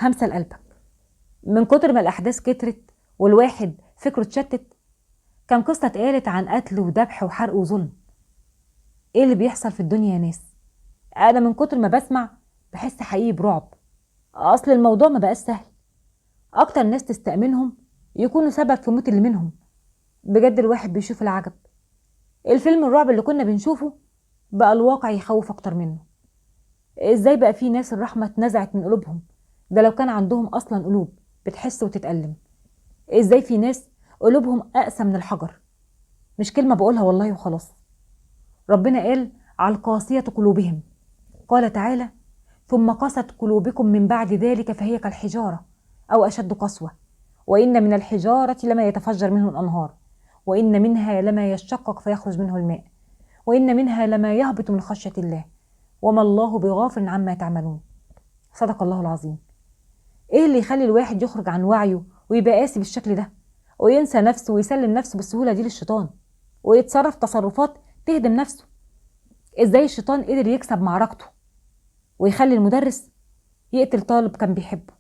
همسة لقلبك. من كتر ما الأحداث كترت والواحد فكره اتشتت، كان قصة اتقالت عن قتل وذبح وحرق وظلم. ايه اللي بيحصل في الدنيا يا ناس؟ أنا من كتر ما بسمع بحس حقيقي برعب. أصل الموضوع ما بقاش سهل. أكتر ناس تستأمنهم يكونوا سبب في موت اللي منهم. بجد الواحد بيشوف العجب. الفيلم الرعب اللي كنا بنشوفه بقى الواقع يخوف أكتر منه. ازاي بقى في ناس الرحمة اتنزعت من قلوبهم؟ ده لو كان عندهم أصلا قلوب بتحس وتتألم. ازاي في ناس قلوبهم أقسى من الحجر؟ مش كلمة بقولها والله وخلاص. ربنا قال على القاسية قلوبهم. قال تعالى: ثم قست قلوبكم من بعد ذلك فهي كالحجارة أو أشد قسوة، وإن من الحجارة لما يتفجر منه الأنهار، وإن منها لما يشقق فيخرج منه الماء، وإن منها لما يهبط من خشية الله، وما الله بغافل عما تعملون. صدق الله العظيم. ايه اللي يخلي الواحد يخرج عن وعيه ويبقى قاسي بالشكل ده، وينسى نفسه ويسلم نفسه بالسهولة دي للشيطان، ويتصرف تصرفات تهدم نفسه؟ ازاي الشيطان قدر يكسب معركته ويخلي المدرس يقتل طالب كان بيحبه،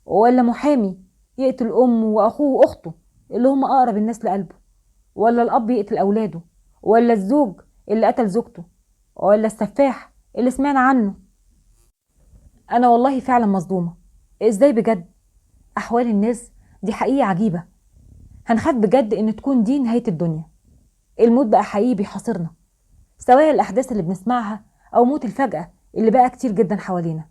ولا محامي يقتل أمه وأخوه وأخته اللي هم أقرب الناس لقلبه، ولا الأب يقتل أولاده، ولا الزوج اللي قتل زوجته، ولا السفاح اللي سمعنا عنه؟ أنا والله فعلا مصدومة. إزاي بجد؟ أحوال الناس دي حقيقة عجيبة. هنخاف بجد إن تكون دي نهاية الدنيا. الموت بقى حقيقي بيحاصرنا، سواء الأحداث اللي بنسمعها أو موت الفجأة اللي بقى كتير جدا حوالينا.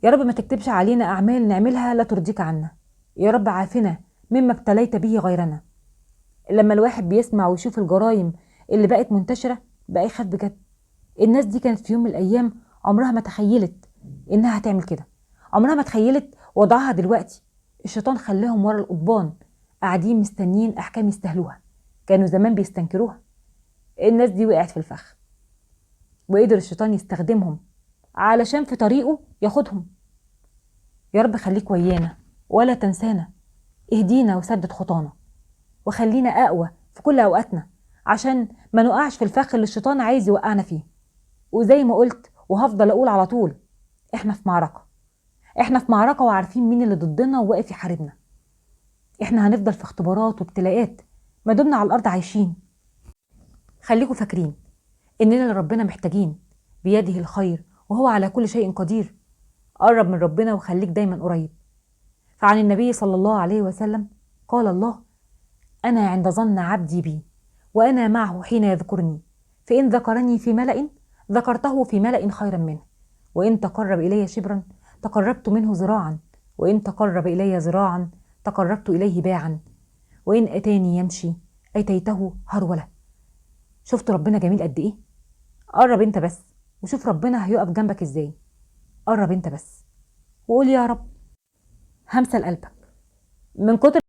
يا رب ما تكتبش علينا أعمال نعملها لا ترضيك عنا. يا رب عافنا مما ابتليت به غيرنا. لما الواحد بيسمع ويشوف الجرائم اللي بقت منتشرة بقى يخاف بجد. الناس دي كانت في يوم من الأيام عمرها ما تخيلت إنها هتعمل كده، عمرها ما تخيلت وضعها دلوقتي. الشيطان خلاهم ورا القضبان قاعدين مستنيين أحكام يستاهلوها. كانوا زمان بيستنكروها. الناس دي وقعت في الفخ، وقدر الشيطان يستخدمهم علشان في طريقه ياخدهم. يا رب خليك ويانا ولا تنسانا. اهدينا وسدد خطانا، وخلينا أقوى في كل أوقاتنا عشان ما نقعش في الفخ اللي الشيطان عايز يوقعنا فيه. وزي ما قلت وهفضل أقول على طول، احنا في معركة. احنا في معركة وعارفين مين اللي ضدنا وواقف يحاربنا. احنا هنفضل في اختبارات وابتلاءات ما دمنا على الأرض عايشين. خليكوا فاكرين إننا لربنا محتاجين، بيده الخير وهو على كل شيء قدير. قرب من ربنا وخليك دايما قريب. فعن النبي صلى الله عليه وسلم قال الله: أنا عند ظن عبدي بي وأنا معه حين يذكرني، فإن ذكرني في ملأ ذكرته في ملأ خيرا منه، وإن تقرب إلي شبرا تقربت منه ذراعا، وإن تقرب إلي ذراعا تقربت إليه باعا، وإن أتاني يمشي أتيته هرولة. شفت ربنا جميل قد إيه؟ قرب أنت بس وشوف ربنا هيقف جنبك إزاي. قرب أنت بس وقول يا رب. همسة لقلبك. من كتر